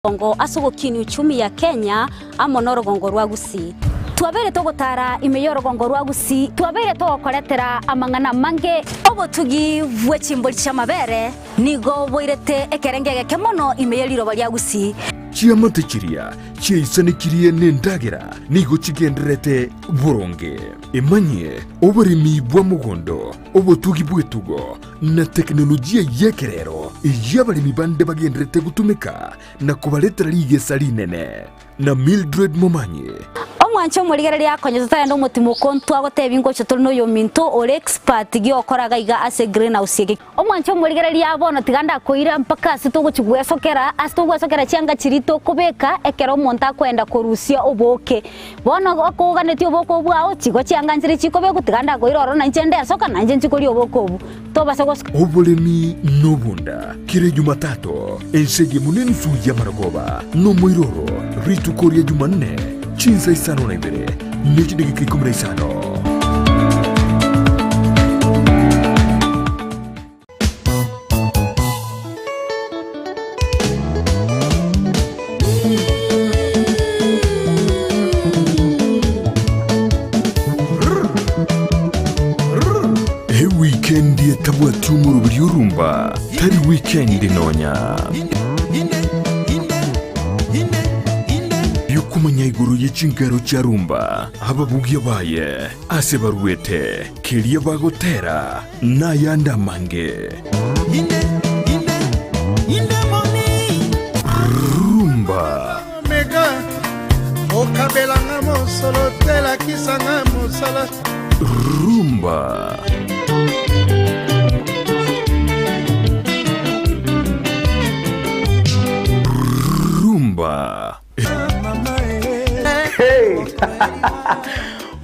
ongo asugukini uchumi ya Kenya amono rugongo rwa Gusii. Twabere togotara imeyo rugongo rwa Gusii, twabere togokoretera amang'ana mange obotugi bwechimbori chamabere nigo boirete ekerengege kemono imeyo liroba rya Gusii. Chiamatechiria chiaisanikirie nendagera nigo chigenderete buronge emanye oburimi bwa mugondo obotugi bwetugo na teknolojia yekerero yabarimi bande bagenderete gutumika na kubaletera ligesa linene na Mildred Momanye omwancho murigere lya konyo tutayenda umutima kontu agoteba ingocho turi no yominto ore expert gi okoraga iga ase greenhouse yake omwancho murigere lya bono tiganda koira mpaka asitugwesokera cyanga chirito kubeka ekero monta kwenda korusia oboke bono akoganeti oboko bwao chigo cyanganzire chikobe gutiganda koira oro nanje ndesoka nanje nchikori oboko obu tobase goska obulemi nobunda kire Jumatatu ensege munene suya maragoba no moiroro ritu koria Jumanne Chinsa Isano na Ibere nijidege kikumra Isano. Weekend ya tabua tumuru buriurumba tari weekend nonya yukumanya iguru y'ikingaro cya rumba ababugi baye ase baruete kiriya bagotera n'ayandi amange rumba mega okabelanga mosolo tela kisanga mosala rumba rumba. Hey!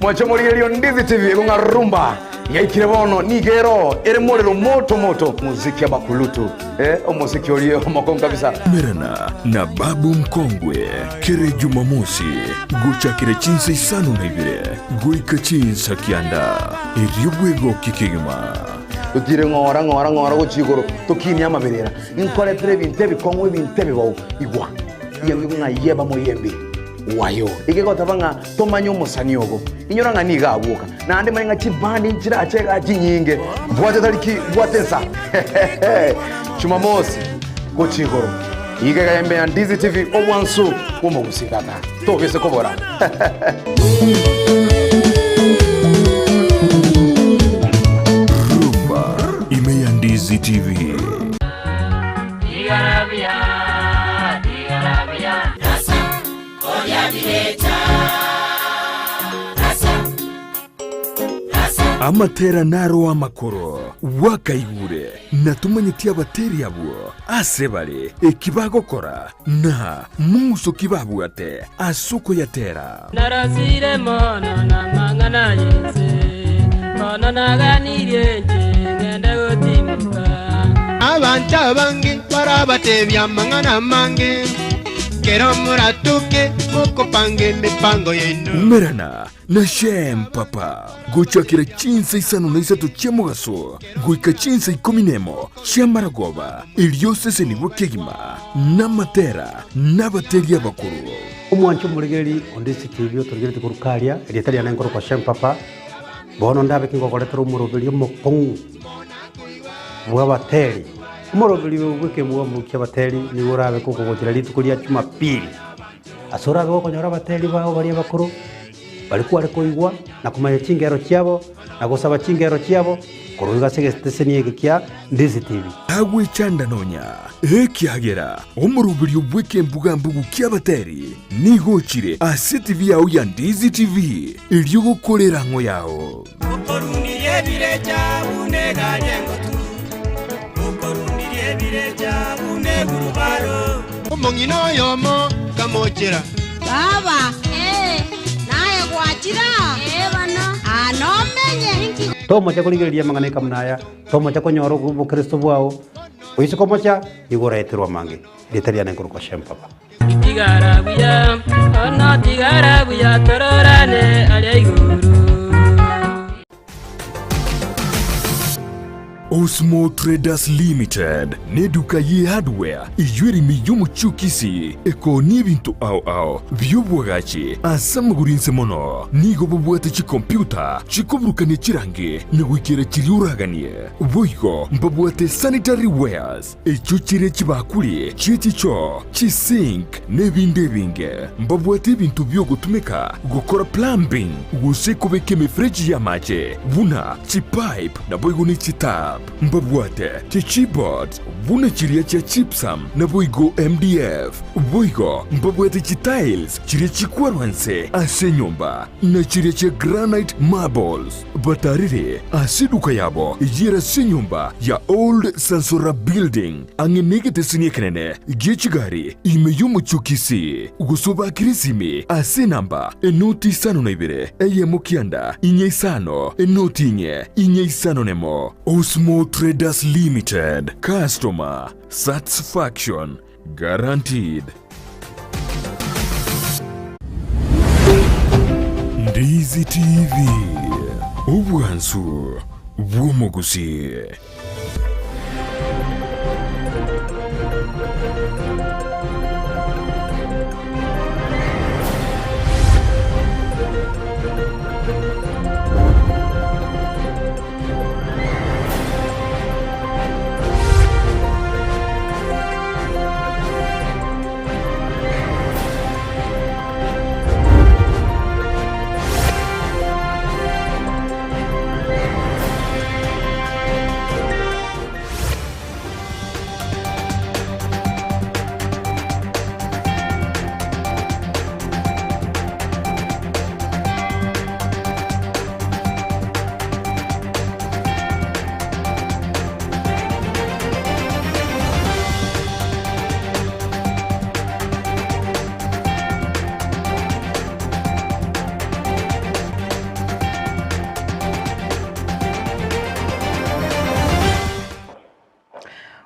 Mwacho murielio Ndizi TV kunga rumba yaikire bono nigero ere morero moto muziki ya bakulutu muziki olio makon kabisa Merana na babu mkongwe kere Jumamosi gocha kire Chinsa Isano na Ibere goika Chinsa kianda eriobwego kikigima utire ngora gochigoro tokini amaberera inkore pere bintebe kongwe bintebe bawo igwa yewe nga yeba moyembe wayo igeko tabanga tomanyo musani ogo inyoranga niga abuka na ande manya chibandi nchira achega chinyinge bwaje taliki bwatensa Jumamosi gochigoro igega yembe ya Ndizi TV obwansu umugusikana togese kobora rumba imeya Ndizi TV amatera naro amakoro wakaigure natumanyitia bateri abo asebale ekibagokora na muso kibabu ate asuko yatera narasire mono na mangana yenze mono naganire ngende gotimuka abantu abangi barabatebya mangana mange kero muratuke mukopange mipango yenu merana na shem papa gochakira Chinsa Isano na isato chemugaso goika Chinsa ikominemo chamaragoba iliosese ni wokegima na matera na bateria bakuru omwancho muregeri Ndizi TV otorgerete kurukaria elietaria na ngoro kwa shem papa bono ndabe kingo koletero umurobeli mopong bwa bateri umurobeli bweke bwa mukia bateri ni urabe kuko gotira litukulia Jumapili asora go konyora bateri bao bari bakuru balikuwa rekoigwa na kumanya chingero cyabo na gusaba chingero cyabo kuruga stegesteseni ekikia Ndizi TV agwe chanda nonya ekiagera omurubiri obweke mbugambugu kyabateri nigochire ase TV yao ya Ndizi TV iliyo gukorera ngo yao okorunire bireja uneganye ngotu okorunire bireja unegurubaro omongino yomo kamochera baba naye gwachira bana anomenye tomo cha kuligeria mangane kamnaya tomo cha konyoro ku Kristo bwao oise komocha igoreterwa mange letaria na ngoro kwa shem papa tigarabuya tororane ale iguru Osmo Traders Limited ne duka ye hardware ijwiri miyumu chukisi eko ni bintu au byubwagachi asamugurinse mono nigo bubwate chi computer chikuburukanye chirange nigwikira chiriuraganie boigo mbabwate sanitary wares echuchire chibakuli chichicho chisink nebinde binge mbabwate bintu byo gutumika gukora plumbing gusekubeke mifreji ya mache buna chipipe na boigo ni chitap mbabwate chiboard buna chiria cha chipsam na boigo MDF boigo mbabwate chitiles chiria chikwarwanse ase nyumba na chiria cha granite marbles batarire asiduka yabo yera se nyumba ya old sansora building angenegete siniekenene gechigari imeyumu chukisi gusoba kirisimi ase namba enoti sano na ibere eye mukianda inye sano enoti inye sano nemo. Osmo Traders Limited, customer satisfaction guaranteed. Ndizi TV, ubwansu bw'omugusi.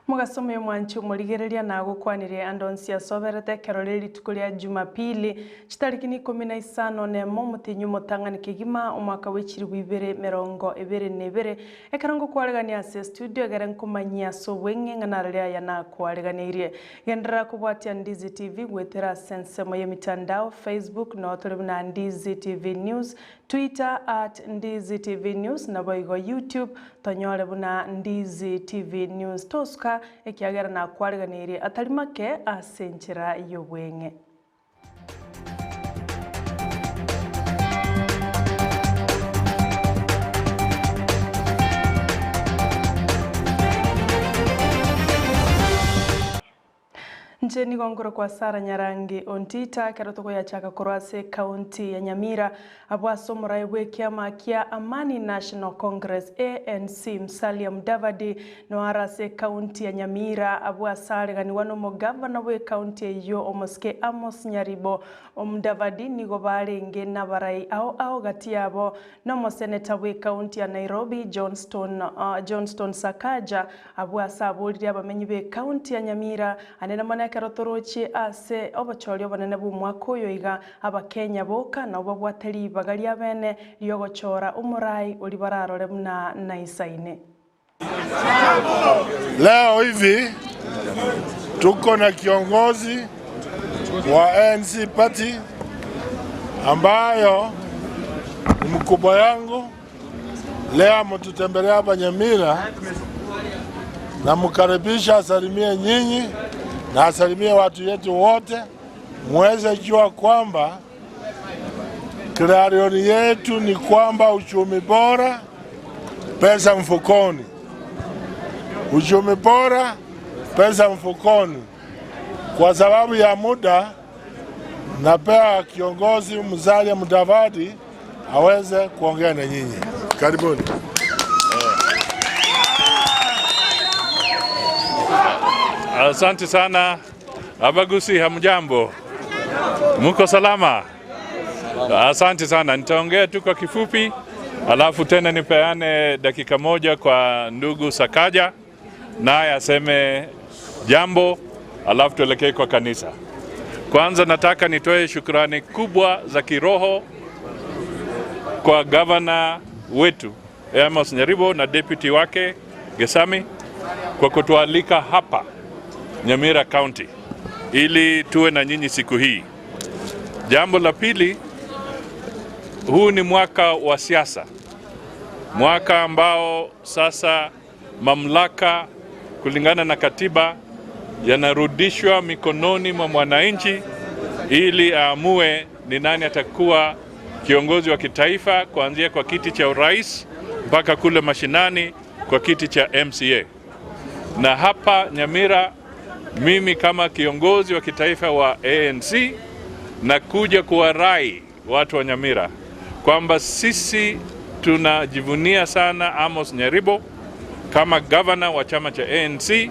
Mugasome mwanchu murigereria na gukwanire andonsia soberete keroreri tukuria Jumapili chitariki 15 nemo mutinyu mutangani kigima umwaka w'ikiri w'ibere 2022 ekarango kwaregania se studio garen kumanyia sobwenge nganararia yana kwareganirie gendera kubwatia Ndizi TV gwetera sense moye mitandao Facebook no tolebuna Ndizi TV News Twitter @Ndizi TV News na boigo YouTube tonyore buna Ndizi TV News toska ekiagera na kwareganirie atalimake asenchera yobwenge. Njeni gongoro kwa Sara Nyarangi ontita kerotoko ya chaka korwase county ya Nyamira abwaso muraiwe kiama kia Amani National Congress ANC Musalia Mudavadi no arase county ya Nyamira abwasare gani wano mo governor we county yo omoske Amos Nyaribo Mudavadi nigo barenge na barai ao gati yabo no mo senator we county ya Nairobi Johnston Sakaja abwasa abuliri abamenyi be county ya Nyamira anena mana kerotorochi ase obachori obanene bumwako yoiga abakenya boka na obabwateri bagalia bene yogochora umurai uri bararore muna naisaine. Leo hivi tuko na kiongozi wa ANC party ambayo ni mkubwa yangu. Leo mtutembelea hapa Nyamira na mkaribisha asalimie nyinyi na asalimie watu yetu wote, muweze jua kwamba klarioni yetu ni kwamba uchumi bora, pesa mfukoni. Uchumi bora, pesa mfukoni. Kwa sababu ya muda, napea kiongozi Musalia Mudavadi aweze kuongea na nyinyi. Karibuni. Asante sana. Abagusi, hamjambo? Muko salama? Asante sana. Nitaongea tu kwa kifupi, alafu tena nipeane dakika moja kwa ndugu Sakaja naye aseme jambo, alafu tuelekee kwa kanisa. Kwanza nataka nitoe shukrani kubwa za kiroho kwa governor wetu Amos Nyaribo na deputy wake Gesami kwa kutualika hapa Nyamira County ili tuwe na nyinyi siku hii. Jambo la pili, huu ni mwaka wa siasa. Mwaka ambao sasa mamlaka kulingana na katiba yanarudishwa mikononi mwa mwananchi ili aamue ni nani atakuwa kiongozi wa kitaifa, kuanzia kwa kiti cha urais mpaka kule mashinani kwa kiti cha MCA. Na hapa Nyamira, mimi kama kiongozi wa kitaifa wa ANC na kuja kuwarai watu wa Nyamira kwamba sisi tunajivunia sana Amos Nyaribo kama governor wa chama cha ANC,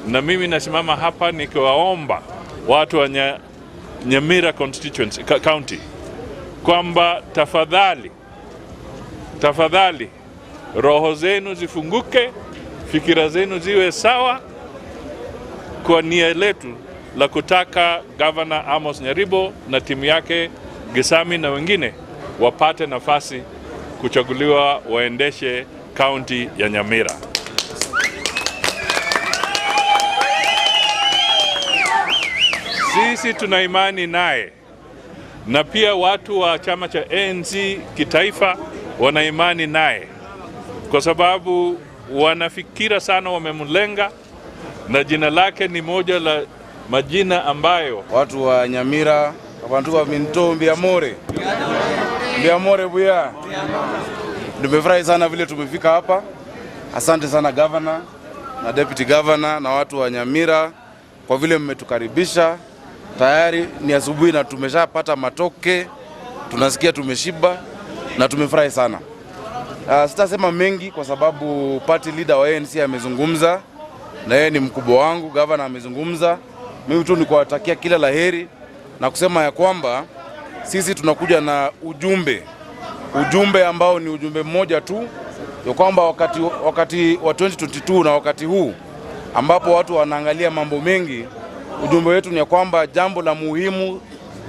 na mimi nasimama hapa nikiwaomba watu wa Nyamira constituency county kwamba tafadhali roho zenu zifunguke, fikira zenu ziwe sawa kwa nia letu la kutaka Governor Amos Nyaribo na timu yake Gesami na wengine wapate nafasi kuchaguliwa waendeshe kaunti ya Nyamira. Sisi tuna imani naye, na pia watu wa chama cha ANC kitaifa wana imani naye, kwa sababu wanafikira sana, wamemlenga, na jina lake ni moja la majina ambayo watu wa Nyamira abantu wa minto mbiamore buya. Nimefurahi sana vile tumefika hapa. Asante sana governor na deputy governor na watu wa Nyamira kwa vile mmetukaribisha. Tayari ni asubuhi na tumeshapata matoke, tunasikia tumeshiba na tumefurahi sana. Sitasema mengi kwa sababu party leader wa ANC amezungumza na yeye ni mkubwa wangu, governor amezungumza. Mimi tu nikuwatakia kila laheri na kusema ya kwamba sisi tunakuja na ujumbe ambao ni ujumbe mmoja tu, ya kwamba wakati wa 2022 na wakati huu ambapo watu wanaangalia mambo mengi, ujumbe wetu ni ya kwamba jambo la muhimu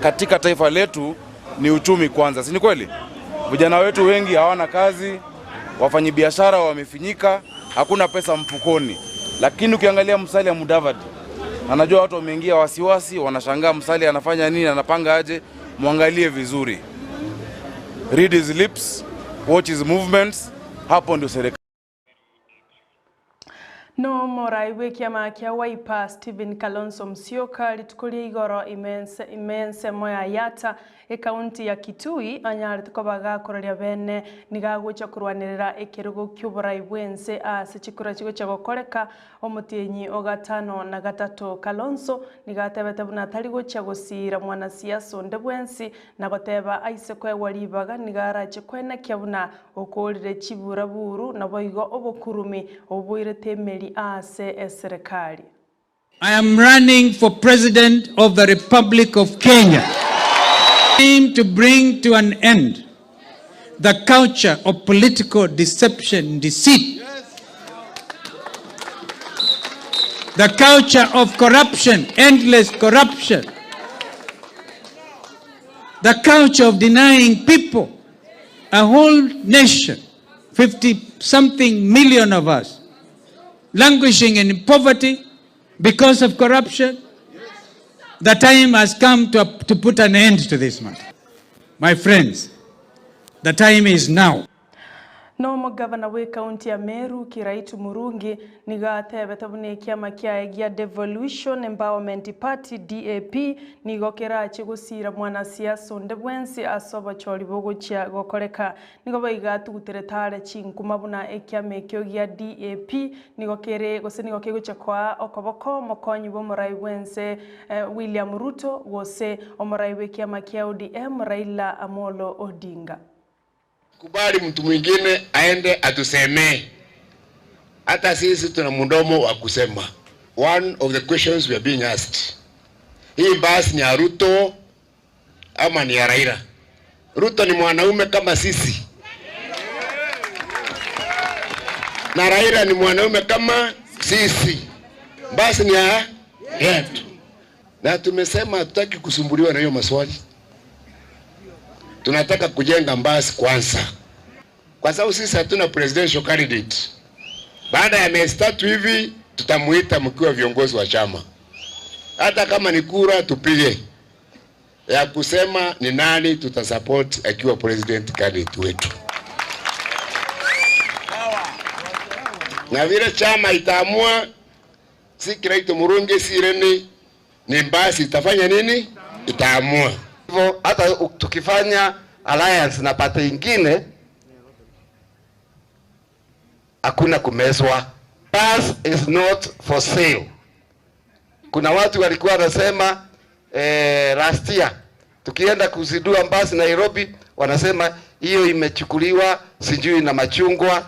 katika taifa letu ni uchumi kwanza. Si ni kweli? Vijana wetu wengi hawana kazi, wafanyabiashara wamefinyika, hakuna pesa mfukoni. Lakini ukiangalia Musalia Mudavadi, anajua watu wameingia wasiwasi, wanashangaa Musalia anafanya nini, anapanga aje. Muangalie vizuri, read his lips, watch his movements. Hapo ndio serikali. No moraiwe kiama kia Wiper Stephen Kalonzo Musyoka litukulia igoro imense moya yata kaunti ya Kitui anyari tukobaga kororia bene nigagucha kurwanirira ekirugo ky'uburaiwense ase chikura chigo chagokoreka omutienyi ogatano na gatatu. Kalonzo nigatebete buna tari gocha gusira mwana siasa onde bwensi na goteba aise kwewaribaga nigarache kwena kyabuna okorire chibura buru na boigo obokurumi oboire temeri ase serikali. I am running for President of the Republic of Kenya. Aim to bring to an end the culture of political deception, deceit, the culture of corruption, endless corruption, the culture of denying people, a whole nation, 50-something million of us, languishing in poverty because of corruption. The time has come to put an end to this matter. My friends, the time is now. No gavana we kaunti ya Meru Kiraitu Murungi nigatebe tabune kiama kia egia Devolution Empowerment Party DAP nigokera chigusira mwana siasa onde bwensi asoba chori bogo chia gokoreka nigoba igatu guteretare chinkuma buna ekiama ekyo gia DAP nigokere gose nigokego chakwa okoboko mokonyi bo morai bwense William Ruto gose omorai we kiama kia ODM Raila Amolo Odinga. Kubali mtu mwingine aende atusemee. Hata sisi tuna mdomo wa kusema. One of the questions we are being asked. Hii basi ni ya Ruto ama ni ya Raila? Ruto ni mwanaume kama sisi. Na Raila ni mwanaume kama sisi. Basi ni ya yetu. Na tumesema hatutaki kusumbuliwa na hiyo maswali. Tunataka kujenga mbasi kwanza. Kwa sababu sisi hatuna presidential candidate. Baada ya miezi 3 hivi tutamuita mkiwa viongozi wa chama. Hata kama ni kura tupige ya kusema ni nani tutasupport akiwa president candidate wetu. Na vile chama itaamua si Kiraito Murungi si Irene ni basi itafanya nini? Itaamua. Hivyo hata tukifanya alliance na party ingine hakuna kumezwa. Bus is not for sale. Kuna watu walikuwa wanasema last year tukienda kuzidua basi Nairobi wanasema hiyo imechukuliwa sijui na machungwa.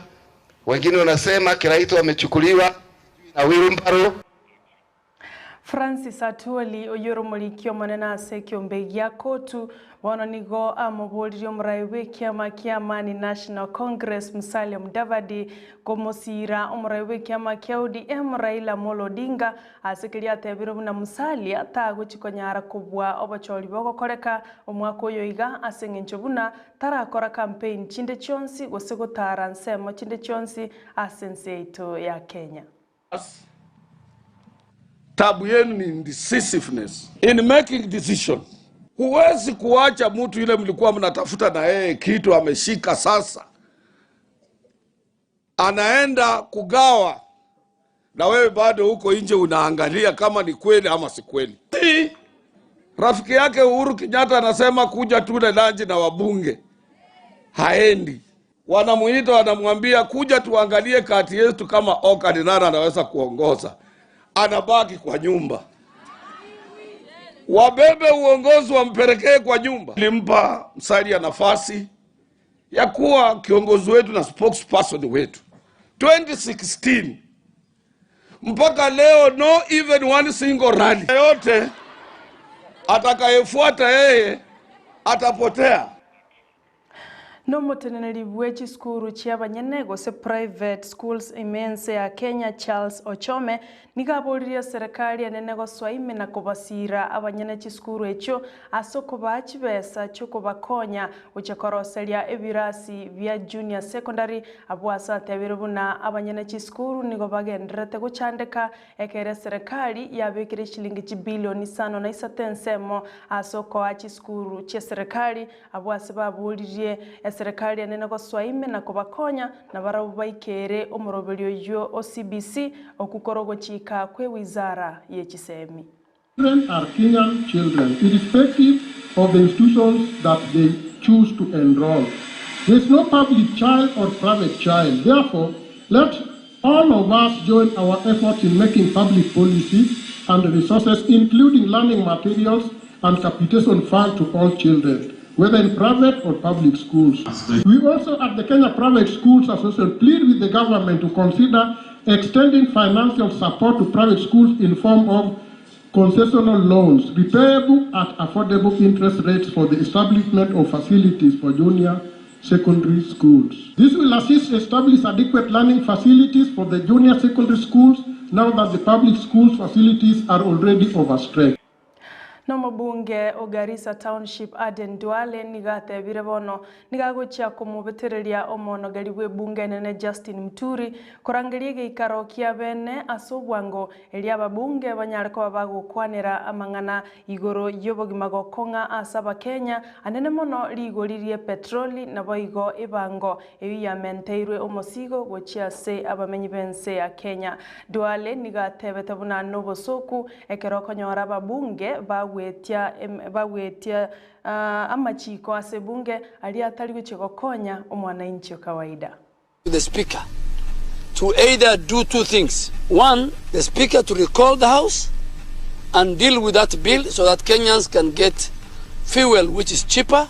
Wengine wanasema Kiraito wamechukuliwa na wheelbarrow. Francis Atwoli oyoro mulikio manena ase kiombegia kotu bono nigo amobolirio muraiwe kiama kia Amani National Congress Musalia Mudavadi komosira omuraiwe kiama kia ODM Raila Amolo Odinga asekeria tebiro buna Musalia taguchikonyara kubwa obachori bogokoreka omwaka oyo iga asengencho buna tarakora campaign chinde chionsi gosegotara nsemo chinde chionsi asenseito ya Kenya. Tabu yenu ni indecisiveness in making decision. Huwezi kuacha mtu yule mlikuwa mnatafuta na yeye kitu ameshika sasa anaenda kugawa na wewe bado huko nje unaangalia kama ni kweli ama si kweli. Rafiki yake Uhuru Kenyatta anasema kuja tule lunch na wabunge, haendi. Wanamuita wanamwambia kuja tuangalie kati yetu kama Okadinara anaweza kuongoza, anabaki kwa nyumba. Wabebe uongozi wampelekee kwa nyumba. Limpa Musalia nafasi ya kuwa kiongozi wetu na spokesperson wetu 2016 mpaka leo, no even one single rally. Yote atakayefuata yeye atapotea. No muteneneri bwechi skuru chiabanyene gose private schools immense ya Kenya Charles Ochome nigaburiria serikali anene goswaime na kubasira abanyene chiskuru echo asoko bachi besa choko bakonya uchekoroseria ebirasi via junior secondary abwasa tebirubuna abanyene chiskuru nigo bagenderete guchandeka ekere serikali yabekire shilingi bilioni 5.9 asoko achi skuru che serikali abwasa baburirie serikali anene goswaime na kubakonya na barabu baikere omurobelio yo OCBC okukorogo chika kwe wizara yechisemi. Children are Kenyan children, irrespective of the institutions that they choose to enroll. There is no public child or private child. Therefore, let all of us join our efforts in making public policies and resources, including learning materials and capitation fund to all children, whether in private or public schools. We also at the Kenya Private Schools Association plead with the government to consider extending financial support to private schools in form of concessional loans, repayable at affordable interest rates for the establishment of facilities for junior secondary schools. This will assist establish adequate learning facilities for the junior secondary schools now that the public schools facilities are already overstretched. No mabunge o Garissa Township Aden Duale nigate birebono nigagochia kumubetereria omono galiwe bunge nene Justin Muturi korangerie geikaro kia bene asobwango eliaba bunge banyareko bagukwanira amangana igoro yobogima gokonga asaba Kenya anene mono ligoririe petroli na boigo ibango eya menteirwe omosigo gochia se abamenyi bense ya Kenya. Duale nigate betabuna nobosoku ekero konyora babunge bawetia amachiko asebunge aliatali kuchikokonya omwananchi kawaida. The speaker to either do two things. One, the speaker to recall the house and deal with that bill so that Kenyans can get fuel which is cheaper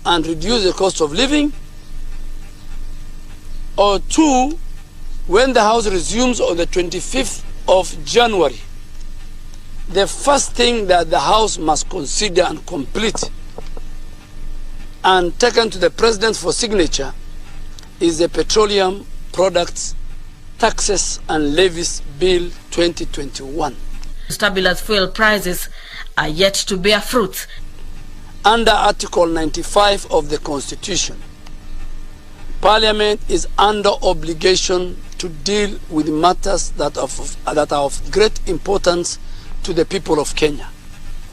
and reduce the cost of living. Or two, when the house resumes on the 25th of January, the first thing that the House must consider and complete and taken to the President for signature is the Petroleum Products Taxes and Levies Bill 2021. Stabilize fuel prices are yet to bear fruit. Under Article 95 of the Constitution, Parliament is under obligation to deal with matters that are of great importance to the people of Kenya.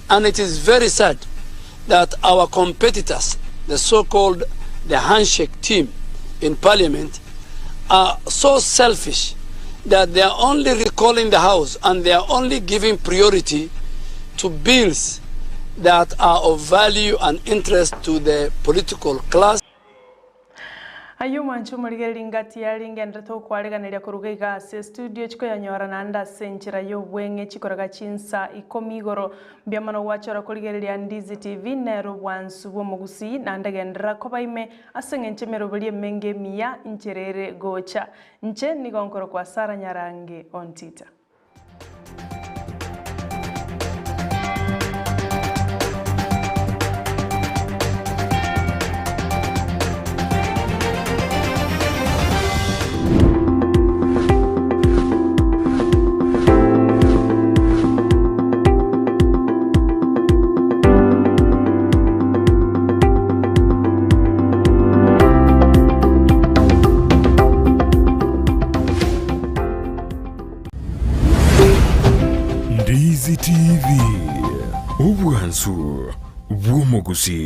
And it is very sad that our competitors, the so-called the handshake team in parliament, are so selfish that they are only recalling the House and they are only giving priority to bills that are of value and interest to the political class. Ayo manchu murigeri ngati yali ngenda to kwaleganira kuruga se studio chiko yanyora nanda senchira yo bwenge chikoraga chinsa ikomigoro byamano wachora kuligerera Ndizi TV nero bwansu bwo mugusi nanda gendera ko bayime asenge nchemero buli menge miya ncherere gocha nche nigonkoro kwa Sara Nyarangi on Twitter. Ndizi TV, ubwansu bw'omugusi.